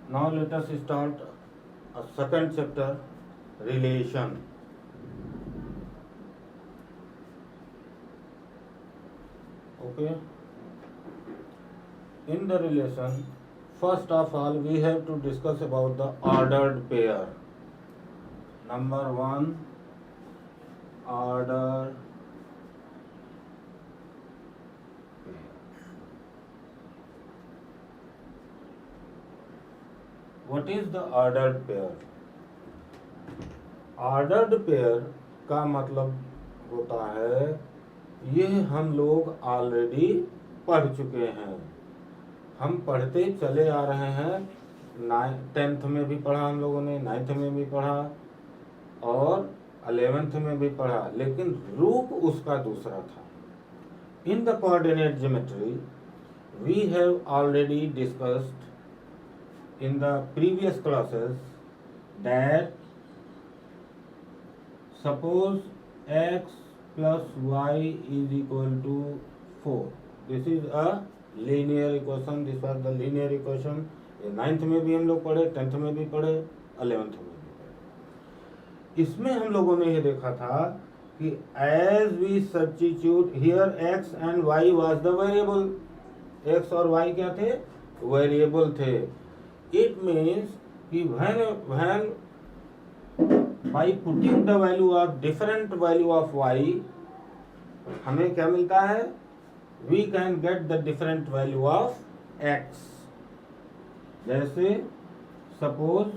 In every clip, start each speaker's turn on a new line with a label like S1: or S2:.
S1: Now let us start a second chapter, relation. Okay. In the relation, first of all we have to discuss about the ordered pair. Number one, ordered pair. What is the ordered pair? Ordered pair का मतलब होता है, ये हम लोग already पढ़ चुके हैं, हम पढ़ते चले आ रहे हैं। 10th में भी पढ़ा हम लोगों ने, 9th में भी पढ़ा और 11th में भी पढ़ा, लेकिन रूप उसका दूसरा था। In the coordinate geometry we have already discussed in the previous classes that suppose x plus y is equal to 4. This is a linear equation. This was the linear equation. 9th में भी हम लोग पढ़े, 10th में भी पढ़े, 11th में भी पढ़े। इसमें हम लोगों ने ये देखा था कि as we substitute here x and y was the variable. x और y क्या थे? Variable थे. It means कि when by putting the value of different value of y, हमें क्या मिलता है? We can get the different value of x. जैसे suppose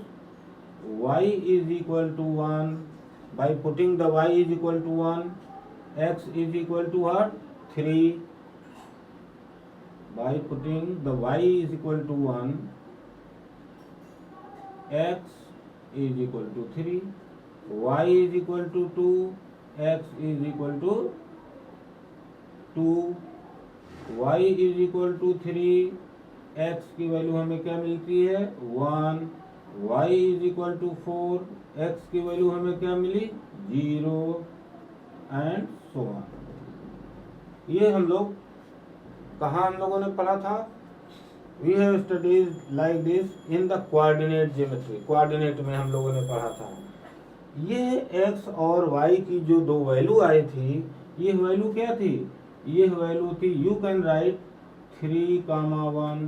S1: y is equal to 1, by putting the y is equal to 1, x is equal to what? 3. By putting the y is equal to 1, x is equal to 3. y is equal to 2, x is equal to 2, y is equal to 3, x की value हमें क्या मिलती है? 1, y is equal to 4, x की value हमें क्या मिली? 0 and so on. ये हम लोग कहाँ हम लोगों ने पढ़ा था? We have studied like this in the coordinate geometry. Coordinate में हम लोगों ने पढ़ा था। ये x और y की जो दो वैल्यू आई थी, ये वैल्यू क्या थी? ये वैल्यू थी, यू कैन राइट 3,1,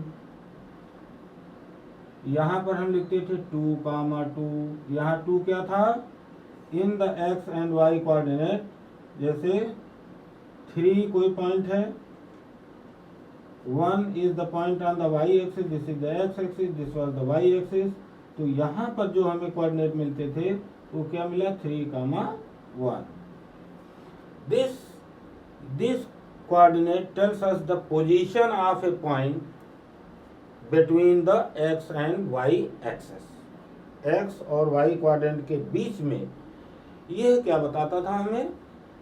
S1: यहाँ पर हम लिखते थे 2,2, यहाँ 2 क्या था? In the x and y coordinate, जैसे 3 कोई पॉइंट है, 1 is the point on the y axis, this is the x axis, this was the y axis. तो यहाँ पर जो हमें कोऑर्डिनेट मिलते थे वो क्या मिला? 3,1. This coordinate tells us the position of a point between the x and y axis. x और y कोऑर्डिनेट के बीच में ये क्या बताता था? हमें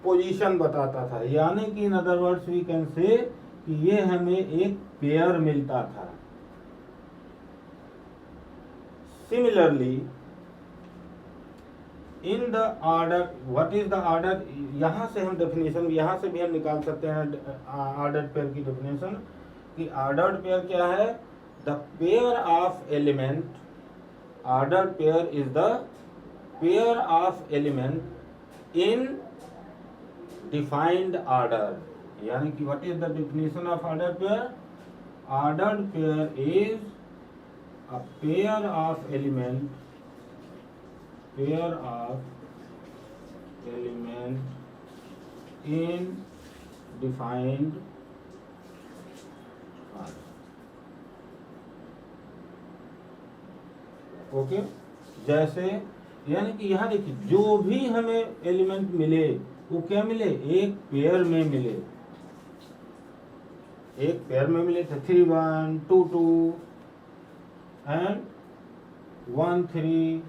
S1: पोजीशन बताता था। यानी कि in other words we can say कि ये हमें एक पेयर मिलता था। Similarly in the order, what is the order? यहाँ से हम डेफिनेशन, यहाँ से भी हम निकाल सकते हैं ऑर्डर्ड पेयर की डेफिनेशन कि ऑर्डर्ड पेयर क्या है? The pair of element, ordered pair is the pair of element in defined order. यानी कि what is the definition of ordered pair? Ordered pair is a pair of element, pair of element in defined order. Okay, जैसे यानी कि यहाँ देखिए जो भी हमें एलिमेंट मिले वो क्या मिले? एक पेयर में मिले, एक पेयर में मिले थे। 3, 1, 2, 2 and 1, 3,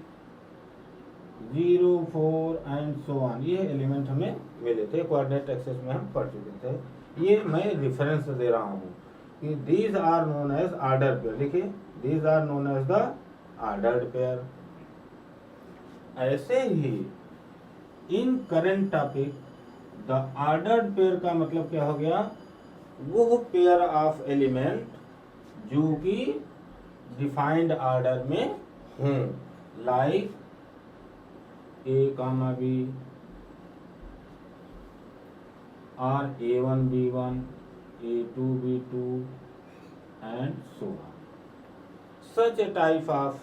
S1: 0, 4 एंड सो ऑन। ये एलिमेंट हमें मिले थे, कोऑर्डिनेट एक्सेस में हम पढ़ चुके थे। ये मैं रेफरेंस दे रहा हूँ कि these are known as order pair. देखिए these are known as the ordered pair. ऐसे ही in current topic the ordered pair का मतलब क्या हो गया? वो पेयर ऑफ एलिमेंट जो कि डिफाइंड ऑर्डर में हूँ, लाइक ए कामा बी और A1 B1 A2 B2 and so on. Such a type of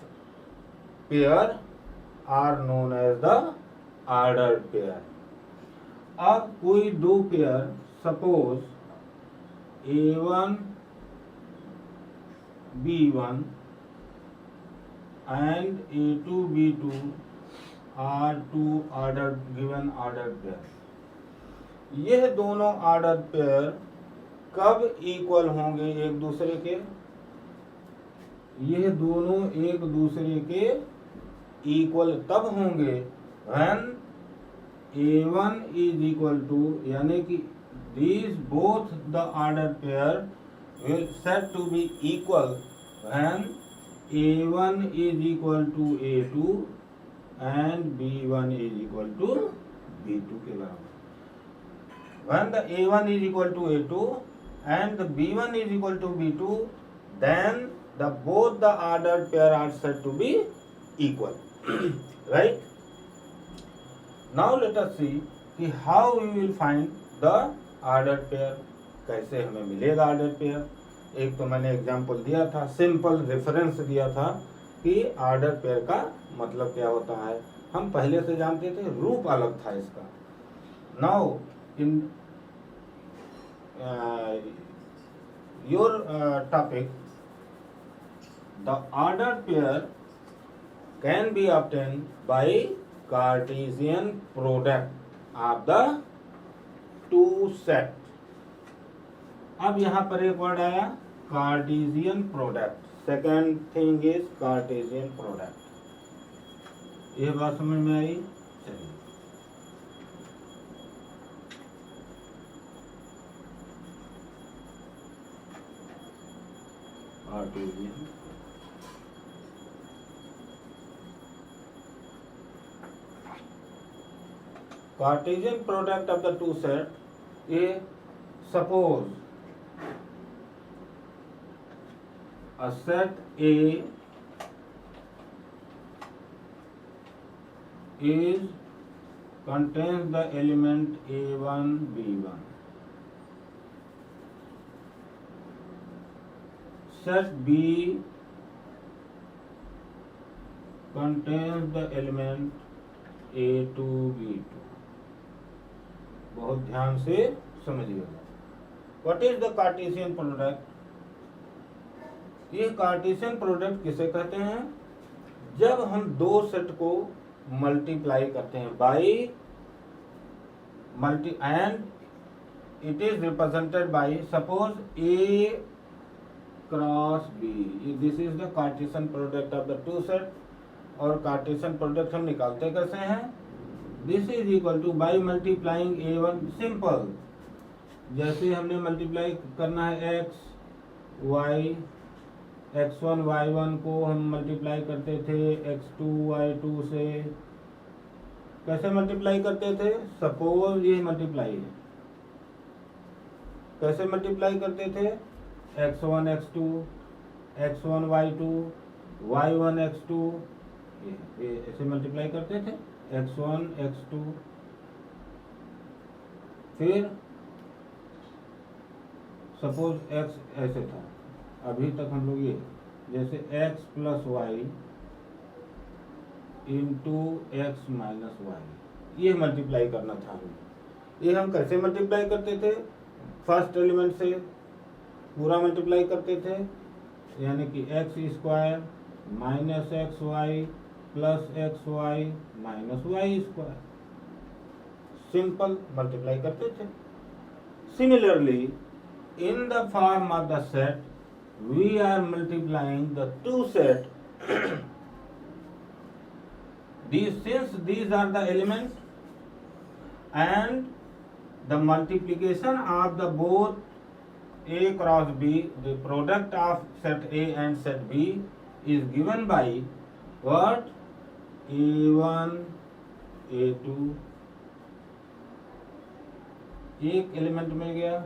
S1: pair are known as the ordered pair. अब कोई दो pair, suppose A1 B1 and A2 B2 are two ordered given ordered pair. यह दोनों order pair कब equal होंगे एक दूसरे के? यह दोनों एक दूसरे के इक्वल तब होंगे when A1 is equal to, यानी कि these both the ordered pair will set to be equal when A1 is equal to A2 and B1 is equal to B2 के बराबर. When the A1 is equal to A2 and the B1 is equal to B2, then both the ordered pair are said to be equal. Right? Now let us see कि how we will find the ordered pair. कैसे हमें मिलेगा ordered pair? एक तो मैंने example दिया था, simple reference दिया था कि ऑर्डर पेयर का मतलब क्या होता है. हम पहले से जानते थे, रूप अलग था इसका. Now in your topic, the ordered pair can be obtained by Cartesian product of the two set. अब यहाँ पर एक वर्ड आया Cartesian product. Second thing is Cartesian product. ये बात समझ में आई? चलिए, Cartesian Cartesian product of the two set. A, suppose a set A is contains the element A1 B1. Set B contains the element A2 B2. बहुत ध्यान से समझिएगा. What is the Cartesian product? ये कार्टेशियन प्रोडक्ट किसे कहते हैं? जब हम दो सेट को मल्टीप्लाई करते हैं by multi and it is represented by suppose A cross B. This is the Cartesian product of the two set. और कार्टेशियन प्रोडक्ट हम निकालते कैसे हैं? This is equal two by multiplying A1. Simple, जैसे हमने multiply करना है x x1 y1 को हम मल्टीप्लाई करते थे x2 y2 से. कैसे मल्टीप्लाई करते थे? सपोज ये मल्टीप्लाई है. कैसे मल्टीप्लाई करते थे? x1 x2 x1 y2 y1 x2, ये ऐसे मल्टीप्लाई करते थे. x1 x2, फिर सपोज x ऐसे था. अभी तक हम लोग ये जैसे x plus y into x minus y, ये मल्टीप्लाई करना था हमें. ये हम कैसे मल्टीप्लाई करते थे? फर्स्ट एलिमेंट से पूरा मल्टीप्लाई करते थे, यानी कि x square minus x y plus x y minus y square. Simple multiply करते थे. Similarly in the form of the set, we are multiplying the two set. Since these are the elements, and the multiplication of the both A cross B, the product of set A and set B is given by what? A1 A2. एक element मिल गया.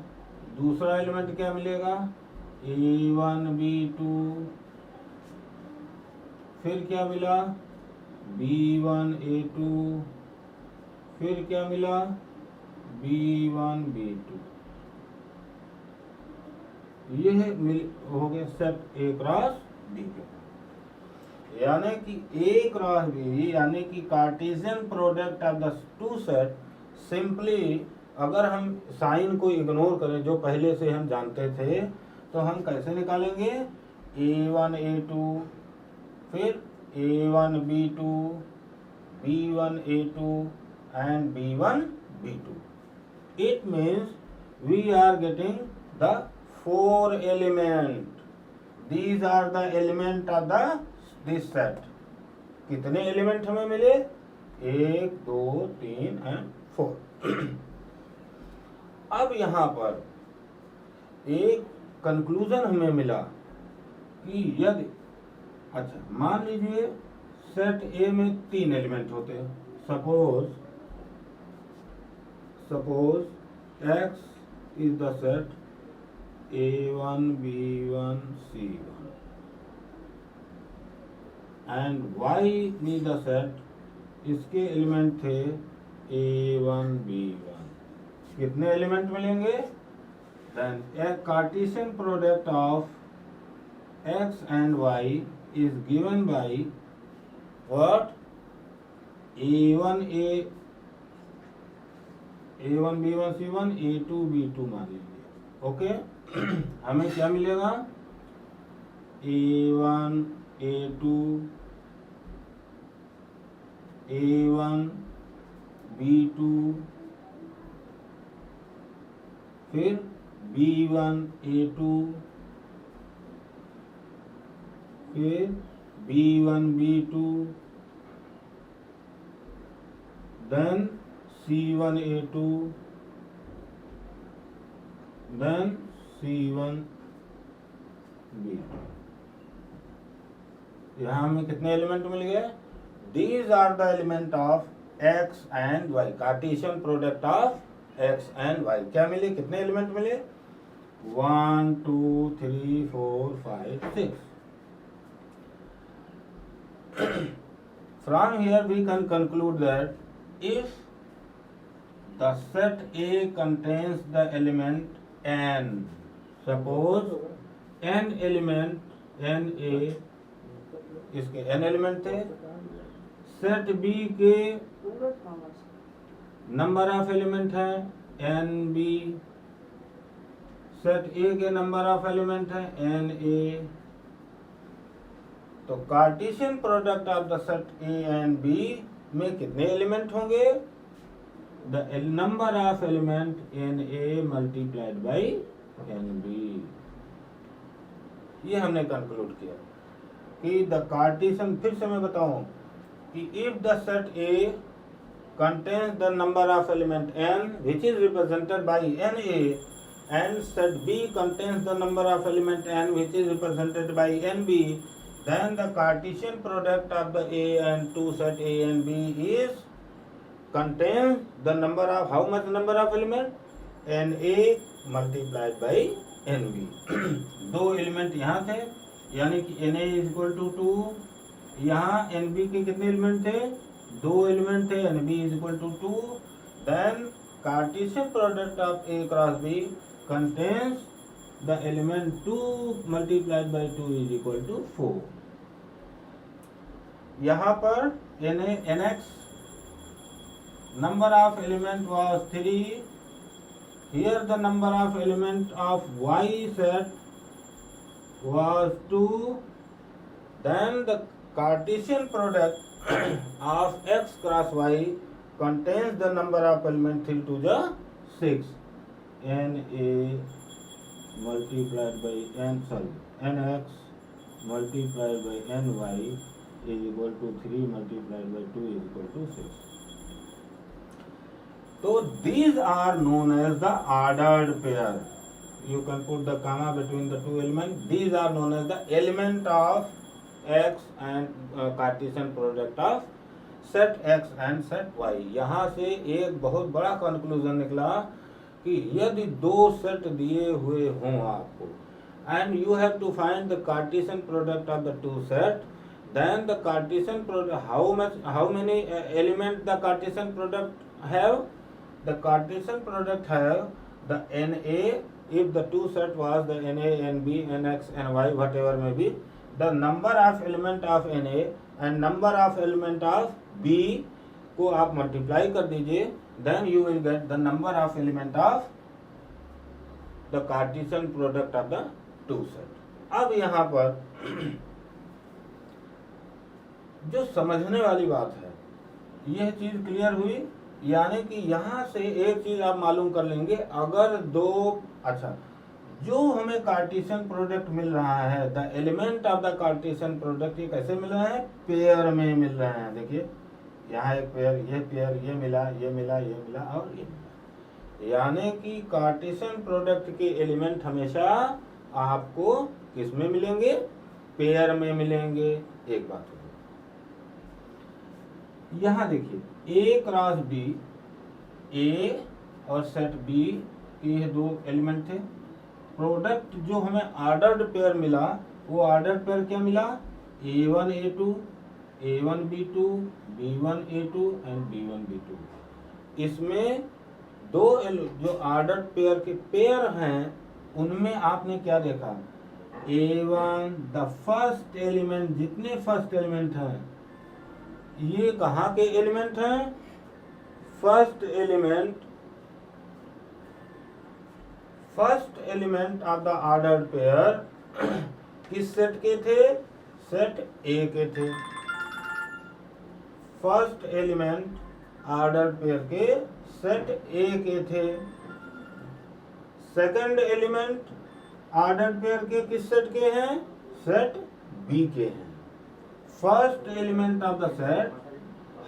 S1: दूसरा element क्या मिलेगा? A1 B2 फिर क्या मिला B1 A2, फिर क्या मिला B1 B2। ये हो गया सेट A क्रॉस B के, यानी कि A क्रॉस B यानी कि Cartesian product of the two set. Simply अगर हम साइन को इग्नोर करें जो पहले से हम जानते थे, तो हम कैसे निकालेंगे A1 A2, फिर A1 B2, B1 A2 and B1 B2. It means we are getting the 4 element. These are the element of this set. कितने एलिमेंट हमें मिले 1 2 3 and 4। अब यहाँ पर एक कंक्लूजन हमें मिला कि यदि, अच्छा मान लीजिए सेट ए में 3 एलिमेंट होते हैं। Suppose x is the set A1 B1 C1 and y is the set, इसके एलिमेंट थे A1 B1। कितने एलिमेंट मिलेंगे? Then a Cartesian product of x and y is given by what? A1 B1 C1 A2 B2 मान लीजिए। Okay, हमें क्या मिलेगा A1 A2 A1 B2, फिर B1 A2, फिर B1 B2, then C1 A2, then C1 B2। यहाँ हमें कितने एलिमेंट मिल गए? These are the element of x and y, Cartesian product of x and y। क्या मिले, कितने एलिमेंट मिले? 1 2 3 4 5 6। From here we can conclude that if the set A contains the element n, suppose n element n A, इसके n element थे। Set B के number of element है n B, set A के number of element है n A. तो Cartesian product of the set A and B में कितने element होंगे? The number of element n A multiplied by n B. ये हमने conclude किया कि द कार्टेशियन, फिर से मैं बताऊं कि if the set A contains the number of element n which is represented by na, and set B contains the number of element n which is represented by nb, then the Cartesian product of the A and two set A and B is contains the number of, how much number of element? Na multiplied by nb। दो element यहाँ थे, यानी कि Na is equal to 2। यहाँ nb के कितने element थे? दो एलिमेंट थे, and B is equal to 2। Then Cartesian product of A cross B contains the element 2 multiplied by 2 is equal to 4। यहाँ पर nx number of element was 3, here the number of element of y set was 2, then the Cartesian product of x cross y contains the number of element 3 to the 6, na multiplied by nx multiplied by ny is equal to 3 multiplied by 2 is equal to 6। So these are known as the ordered pair। You can put the comma between the two elements। These are known as the element of x and Cartesian product of set x and set y। यहाँ से एक बहुत बड़ा conclusion निकला कि यदि दो set दिए हुए हों आपको, and you have to find the Cartesian product of the two set, then the Cartesian product, how many element the Cartesian product have? The Cartesian product have the NA, if the two set was the NA, NB, NX, NY, whatever may be, the number of element of NA and number of element of B को आप multiply कर दीजिए, then you will get the number of element of the Cartesian product of the two set. अब यहाँ पर जो समझने वाली बात है, यह चीज क्लियर हुई, यानी कि यहाँ से एक चीज आप मालूम कर लेंगे, अगर दो, अच्छा, जो हमें कार्टेशियन प्रोडक्ट मिल रहा है, the element of the Cartesian product, ये कैसे मिल रहा है? पेयर में मिल रहे हैं। देखिए यहाँ एक पेयर, ये मिला, ये मिला, ये मिला और ये मिला, यानी कि कार्टेशियन प्रोडक्ट के एलिमेंट हमेशा आपको किस में मिलेंगे? पेयर में मिलेंगे। एक बात हो, यहाँ देखिए ए क्रॉस बी, ए और सेट बी के ये दो एलिमेंट थे, प्रोडक्ट जो हमें ऑर्डर्ड पेयर मिला, वो ऑर्डर्ड पेयर क्या मिला? A1 A2, A1 B2, B1 A2 and B1 B2। इसमें दो जो ऑर्डर्ड पेयर के पेयर हैं, उनमें आपने क्या देखा? A1 द फर्स्ट एलिमेंट, जितने फर्स्ट एलिमेंट हैं, ये कहाँ के एलिमेंट हैं? First element of the ordered pair किस सेट के थे? सेट ए के थे। फर्स्ट एलिमेंट ऑर्डर्ड पेयर के सेट ए के थे। सेकंड एलिमेंट ऑर्डर्ड पेयर के किस सेट के हैं? सेट बी के हैं। First element of the set,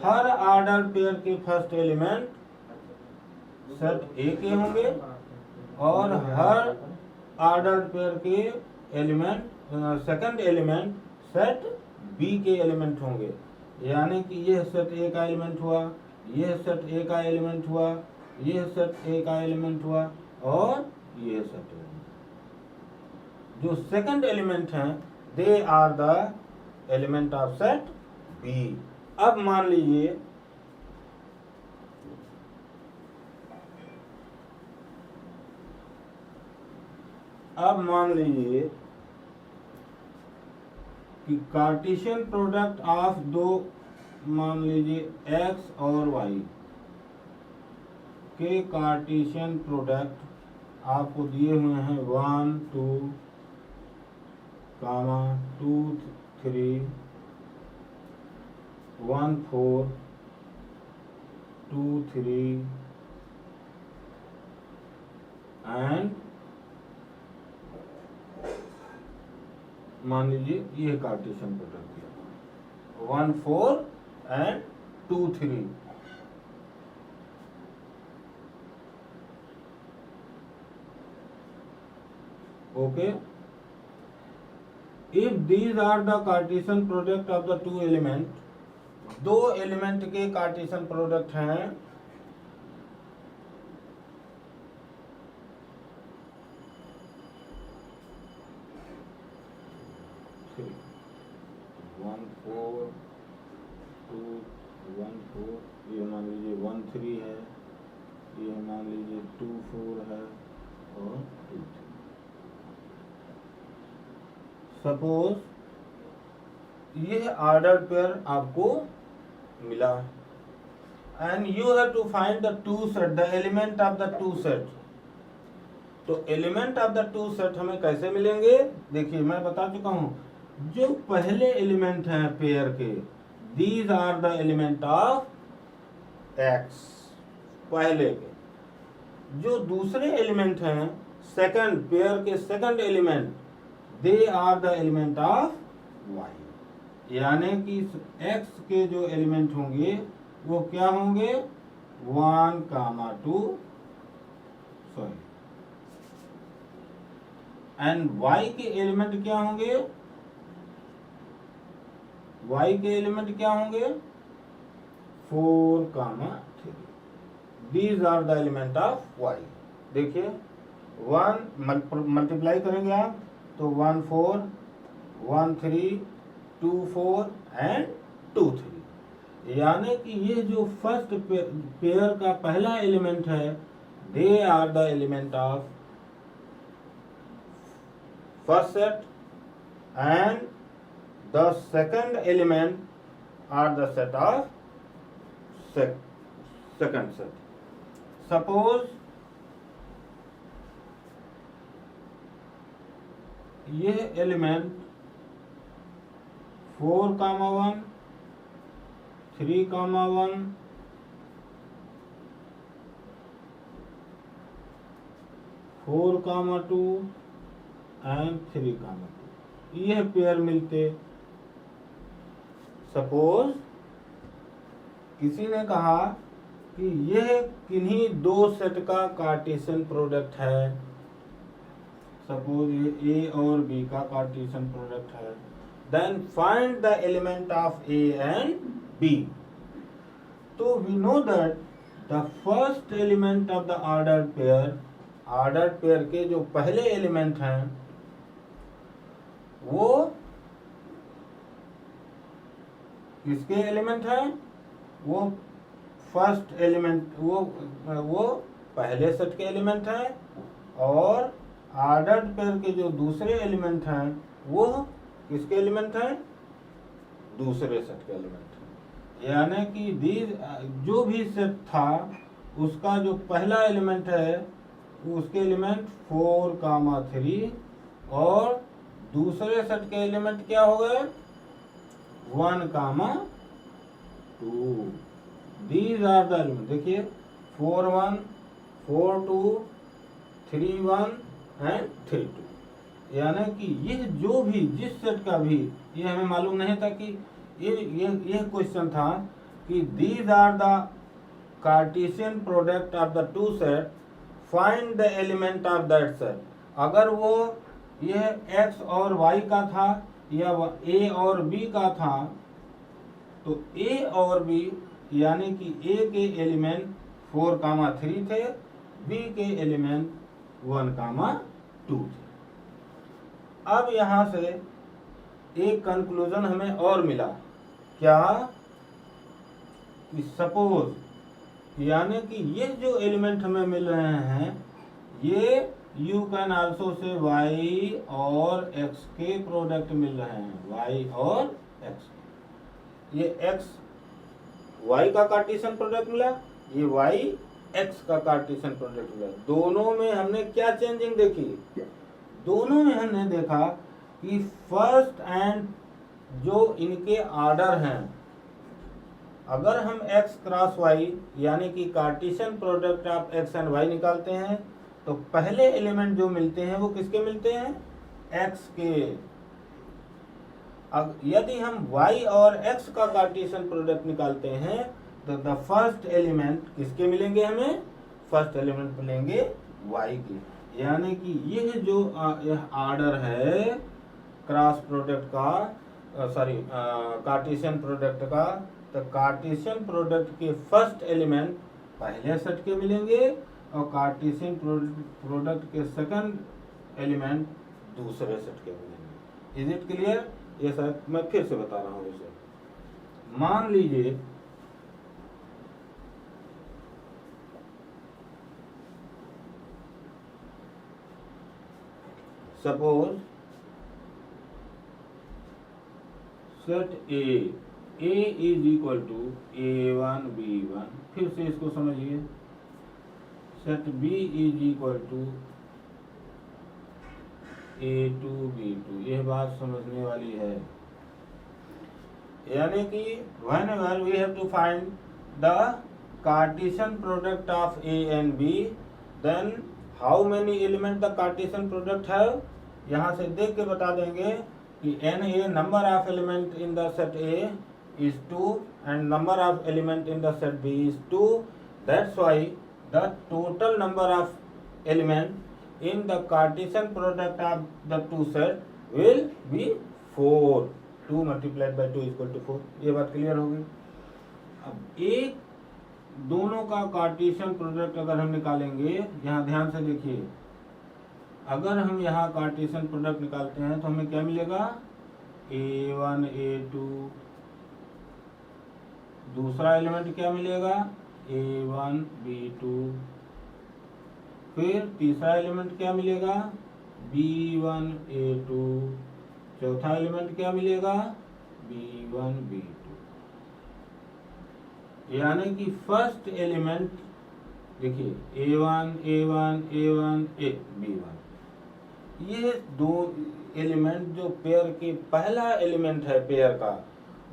S1: हर ऑर्डर पेयर के फर्स्ट एलिमेंट सेट ए के होंगे और हर ऑर्डर पेयर के element second element set B के एलिमेंट होंगे। यानी कि यह सेट ए का एलिमेंट हुआ, यह सेट ए का एलिमेंट हुआ, यह सेट ए का एलिमेंट हुआ और यह सेट एलिमेंट। जो सेकंड एलिमेंट हैं, they are the element of set B. अब मान लीजिए कि कार्टेशियन प्रोडक्ट ऑफ दो, मान लीजिए एक्स और वाई के कार्टेशियन प्रोडक्ट आपको दिए हुए हैं 1 2 2 3 1 4 2 3 एंड मान लीजिए ये कार्टेशियन प्रोडक्ट दिया 1 4 and 2 3। Okay, if these are the Cartesian product of the two element, दो एलिमेंट के कार्टेशियन प्रोडक्ट हैं, ये मान लीजिए 1 3 है, ये मान लीजिए 2 4 है और 2 3। सपोज ये ऑर्डर पेयर आपको मिला and you have to find the two set, the element of the two set. तो element of the two set हमें कैसे मिलेंगे? देखिए मैं बता चुका हूं, जो पहले एलिमेंट हैं पेयर के, these are the element of x, पहले के। जो दूसरे एलिमेंट हैं सेकंड पेयर के second element, they are the element of y. यानी कि एक्स के जो एलिमेंट होंगे वो क्या होंगे? 1 2 सॉरी, एंड वाई के एलिमेंट क्या होंगे? वाई के एलिमेंट क्या होंगे? 4 3। These are the element of y. देखिए 1 मल्टीप्लाई करेंगे आप तो 1 4 1 3 2 4 एंड 2 3, यानी कि ये जो फर्स्ट पेयर का पहला एलिमेंट है, they are the element of first set and the second element are the set of second set. Suppose ये एलिमेंट 4, 1 3, 1 4, 2 एंड 3, 2 यह पेयर मिलते. सपोज किसी ने कहा कि यह किन्हीं दो सेट का कार्टेशियन प्रोडक्ट है. सपोज ये A और B का कार्टेशियन प्रोडक्ट है. Then find the element of A and B. तो we know that the first element of the ordered pair के जो पहले एलिमेंट हैं वो किसके एलिमेंट हैं? वो फर्स्ट एलिमेंट, वो पहले सेट के एलिमेंट हैं, और ऑर्डर्ड पेयर के जो दूसरे एलिमेंट हैं वो किसके एलिमेंट हैं? दूसरे सेट के एलिमेंट हैं. यानी कि जो भी सेट था उसका जो पहला एलिमेंट है उसके एलिमेंट 4, 3 और दूसरे सेट के एलिमेंट क्या हो गए? 1, 2. These are the element. देखिए 4, 1 4, 2 3, 1 एंड 3, 2. यानी कि यह जो भी जिस सेट का भी, ये हमें मालूम नहीं था कि ये क्वेश्चन था कि these are the Cartesian product of the two set, find the element of that set. अगर वो यह x और y का था या A और B का था, तो A और B यानी कि A के एलिमेंट 4, 3 थे, B के एलिमेंट 1, 2 थे. अब यहाँ से एक कंक्लूजन हमें और मिला. क्या? कि सपोज, यानी कि ये जो एलिमेंट हमें मिल रहे हैं ये you can also say y और x के प्रोडक्ट मिल रहे हैं. y और x, ये x y का कार्टेशियन प्रोडक्ट मिला, ये y x का कार्टेशियन प्रोडक्ट मिला. दोनों में हमने क्या चेंजिंग देखी? दोनों में हमने देखा कि फर्स्ट एंड जो इनके ऑर्डर हैं, अगर हम x क्रॉस y यानी कि Cartesian product of x and y निकालते हैं तो पहले एलिमेंट जो मिलते हैं वो किसके मिलते हैं? x के. अब यदि हम y और x का कार्टेशियन प्रोडक्ट निकालते हैं तो द फर्स्ट एलिमेंट किसके मिलेंगे? हमें फर्स्ट एलिमेंट मिलेंगे y के. यानी कि यह जो ऑर्डर है क्रॉस प्रोडक्ट का, कार्टेशियन प्रोडक्ट का, तो कार्टेशियन प्रोडक्ट के फर्स्ट एलिमेंट पहले सेट के मिलेंगे और कार्टेशियन प्रोडक्ट के सेकंड एलिमेंट दूसरे सेट के मिलेंगे. Is it clear? ये सर मैं फिर से बता रहा हूँ इसे. मान लीजिए suppose set A is equal to A1 B1. फिर से इसको समझिए. Set B is equal to A2 B2. यह बात समझने वाली है. यानी कि whenever we have to find the Cartesian product of A and B, then how many element the Cartesian product have? यहाँ से देख के बता देंगे कि NA number of element in the set A is 2 and number of element in the set B is 2. That's why the total number of element in the Cartesian product of the two set will be 4. 2 multiplied by 2 is equal to 4. ये बात clear हो गई. अब एक दोनों का Cartesian product अगर हम निकालेंगे, यहाँ ध्यान से देखिए, अगर हम यहाँ कार्टेशियन प्रोडक्ट निकालते हैं तो हमें क्या मिलेगा? A1 A2, दूसरा एलिमेंट क्या मिलेगा A1 B2, फिर तीसरा एलिमेंट क्या मिलेगा B1 A2, चौथा एलिमेंट क्या मिलेगा B1 B2। यानी कि फर्स्ट एलिमेंट देखिए A1 A1 A1 B1, ये दो एलिमेंट जो पेयर के पहला एलिमेंट है पेयर का,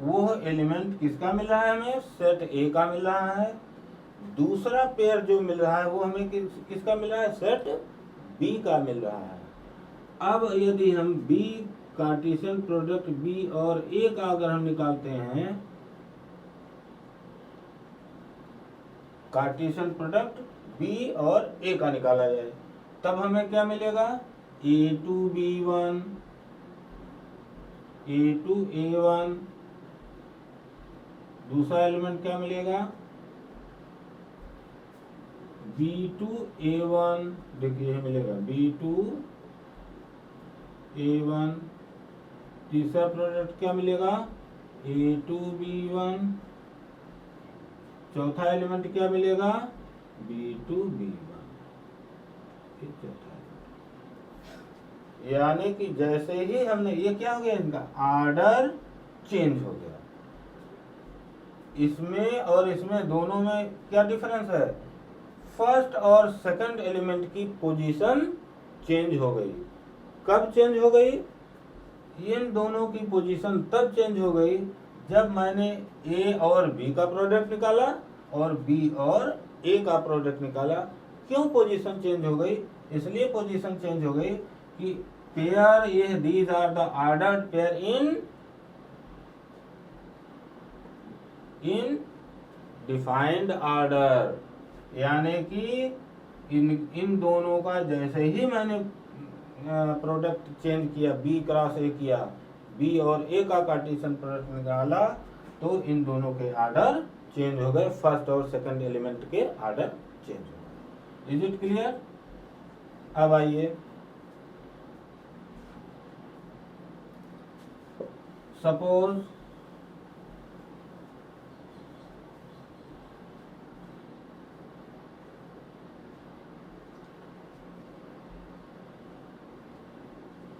S1: वो एलिमेंट किसका मिल रहा है हमें सेट ए का मिल रहा है। दूसरा पेयर जो मिल रहा है वो हमें किसका मिल रहा है सेट बी का मिल रहा है। अब यदि हम बी कार्टेशियन प्रोडक्ट बी और ए का अगर हम निकालते हैं, कार्टेशियन प्रोडक्ट बी और ए का निकाला जाए, तब हमें क्या मिलेगा A2 B1 A2 A1, दूसरा एलिमेंट क्या मिलेगा B2 A1, देखिए मिलेगा B2 A1, तीसरा प्रोडक्ट क्या मिलेगा A2 B1, चौथा एलिमेंट क्या मिलेगा B2 B1, चौथा। यानी कि जैसे ही हमने ये क्या हो गया इनका ऑर्डर चेंज हो गया, इसमें और इसमें दोनों में क्या डिफरेंस है, फर्स्ट और सेकंड एलिमेंट की पोजीशन चेंज हो गई। कब चेंज हो गई, इन दोनों की पोजीशन तब चेंज हो गई जब मैंने ए और बी का प्रोडक्ट निकाला और बी और ए का प्रोडक्ट निकाला। क्यों पोजीशन चेंज हो गई, इसलिए पोजीशन चेंज हो गई कि पेयर ये these are the ordered pair in defined order, यानी कि इन दोनों का जैसे ही मैंने प्रोडक्ट चेंज किया, बी क्रॉस ए किया, बी और ए का कार्टेशियन प्रोडक्ट निकाला, तो इन दोनों के ऑर्डर चेंज हो गए, फर्स्ट और सेकंड एलिमेंट के ऑर्डर चेंज हो गए। Is it clear. अब आइए suppose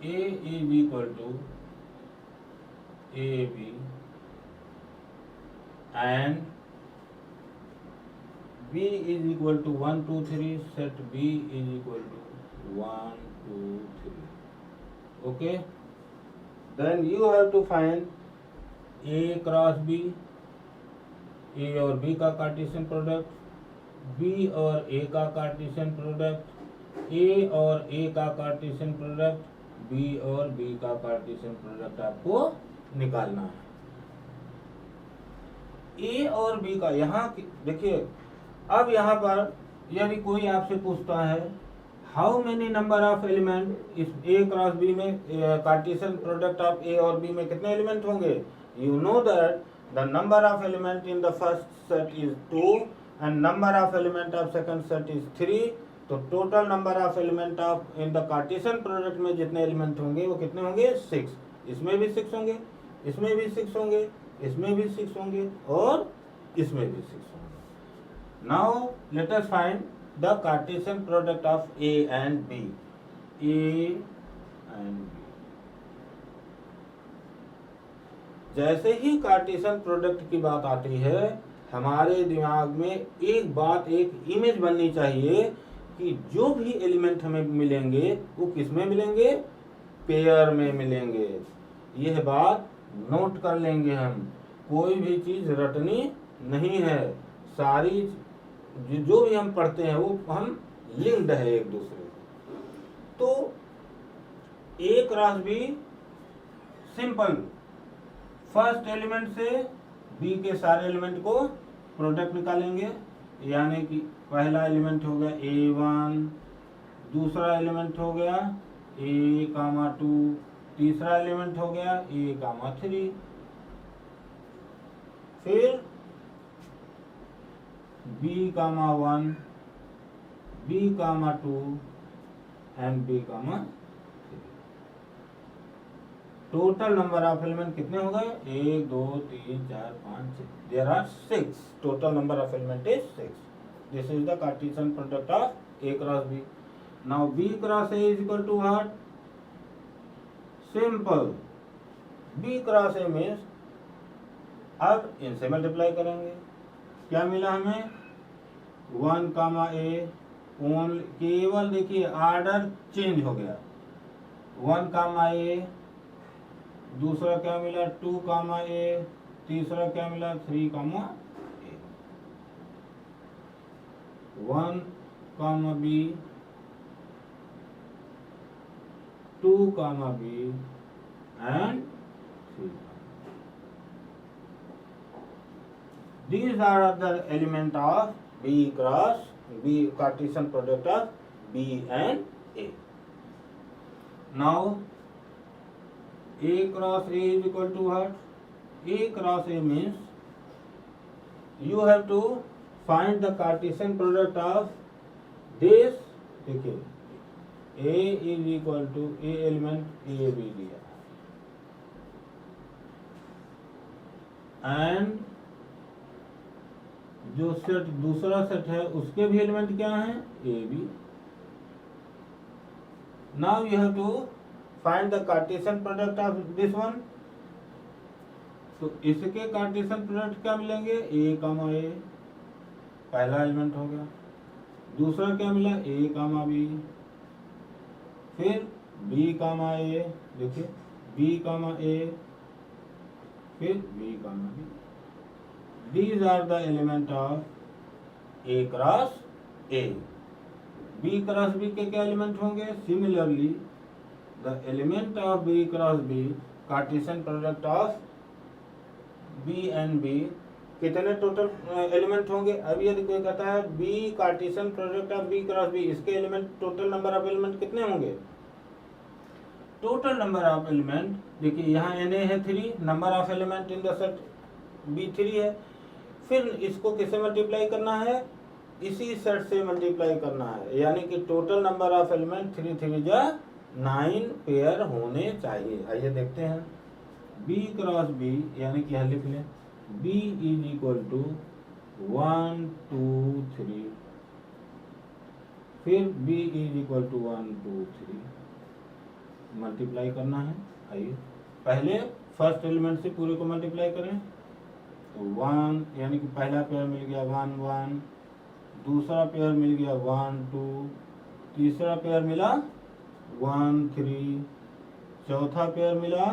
S1: A is equal to AB and B is equal to 1 2 3, set B is equal to 1 2 3, okay, then you have to find A cross B, A और B का Cartesian product, B और A का Cartesian product, A और A का Cartesian product, B और B का Cartesian product आपको निकालना है। A और B का यहाँ देखिए, अब यहाँ पर यदि कोई आपसे पूछता है how many number of element इस A क्रॉस B में, कार्टेशियन प्रोडक्ट ऑफ A और B में कितने एलिमेंट होंगे, you know that the number of element in the first set is 2 and number of element of second set is 3, तो total number of element of in the Cartesian product में जितने element होंगे वो कितने होंगे 6, इसमें भी 6 होंगे, इसमें भी 6 होंगे, इसमें भी 6 होंगे और इसमें भी 6 होंगे। Now let us find the Cartesian product of A and B, A and B। जैसे ही कार्टेशियन प्रोडक्ट की बात आती है, हमारे दिमाग में एक बात, एक इमेज बननी चाहिए कि जो भी एलिमेंट हमें मिलेंगे वो किस में मिलेंगे, पेयर में मिलेंगे। यह बात नोट कर लेंगे हम, कोई भी चीज रटनी नहीं है, सारी जो भी हम पढ़ते हैं वो हम लिंक्ड है एक दूसरे से। तो A cross B simple, first element से B के सारे एलिमेंट को प्रोडक्ट निकालेंगे, यानी कि पहला एलिमेंट हो गया A1, दूसरा एलिमेंट हो गया A,2, तीसरा एलिमेंट हो गया A,3, फिर B,1, B,2 and B,3। Total number of element कितने हो गए? 1 2 3 4 5 6, there are 6. Total number of element is 6. This is the Cartesian product of A cross B. Now B cross A is equal to what? Simple. B cross A means अब इनसे multiply करेंगे. क्या मिला हमें? 1 कामा A. Only केवल देखिए order change हो गया. 1 कामा A, दूसरा क्या मिला? 2 कामा A, तीसरा क्या मिला? 3 कामा A. 1 comma B, 2 comma B and 3. These are the element of B cross B, Cartesian product of B and A. Now A cross A is equal to what? A cross A means you have to find the Cartesian product of this. देखिए A is equal to A element A भी दिया and जो set दूसरा set है उसके भी element क्या है? A B. Now you have to find the Cartesian product of this one. तो इसके कार्टेशियन प्रोडक्ट क्या मिलेंगे? A कामा A, पहला एलिमेंट हो गया. दूसरा क्या मिला? A कामा B, फिर B कामा A, देखिए B कामा A, फिर B comma B. These are the element of A cross A. B cross B के क्या एलिमेंट होंगे? Similarly, the element of B cross B, Cartesian product of B and B, कितने total element होंगे? अब यदि कोई कहता है B Cartesian product of B cross B, इसके element total number of element कितने होंगे? टोटल नंबर ऑफ एलिमेंट देखिए यहाँ Na है 3, number of element in the set B 3 है. फिर इसको किससे मल्टीप्लाई करना है? इसी सेट से मल्टीप्लाई करना है. यानी कि टोटल नंबर ऑफ एलिमेंट 3 3 जा 9 पेयर होने चाहिए. आइए देखते हैं. B क्रॉस B यानी कि यहाँ लिख लें B इज इक्वल टू 1 2 3, फिर B is equal to 1 2 3 multiply करना है. आइए पहले फर्स्ट एलिमेंट से पूरे को मल्टीप्लाई करें. तो 1 यानी कि पहला पेयर मिल गया 1 1, दूसरा पेयर मिल गया 1 2, तीसरा पेयर मिला 1 3, चौथा पेयर मिला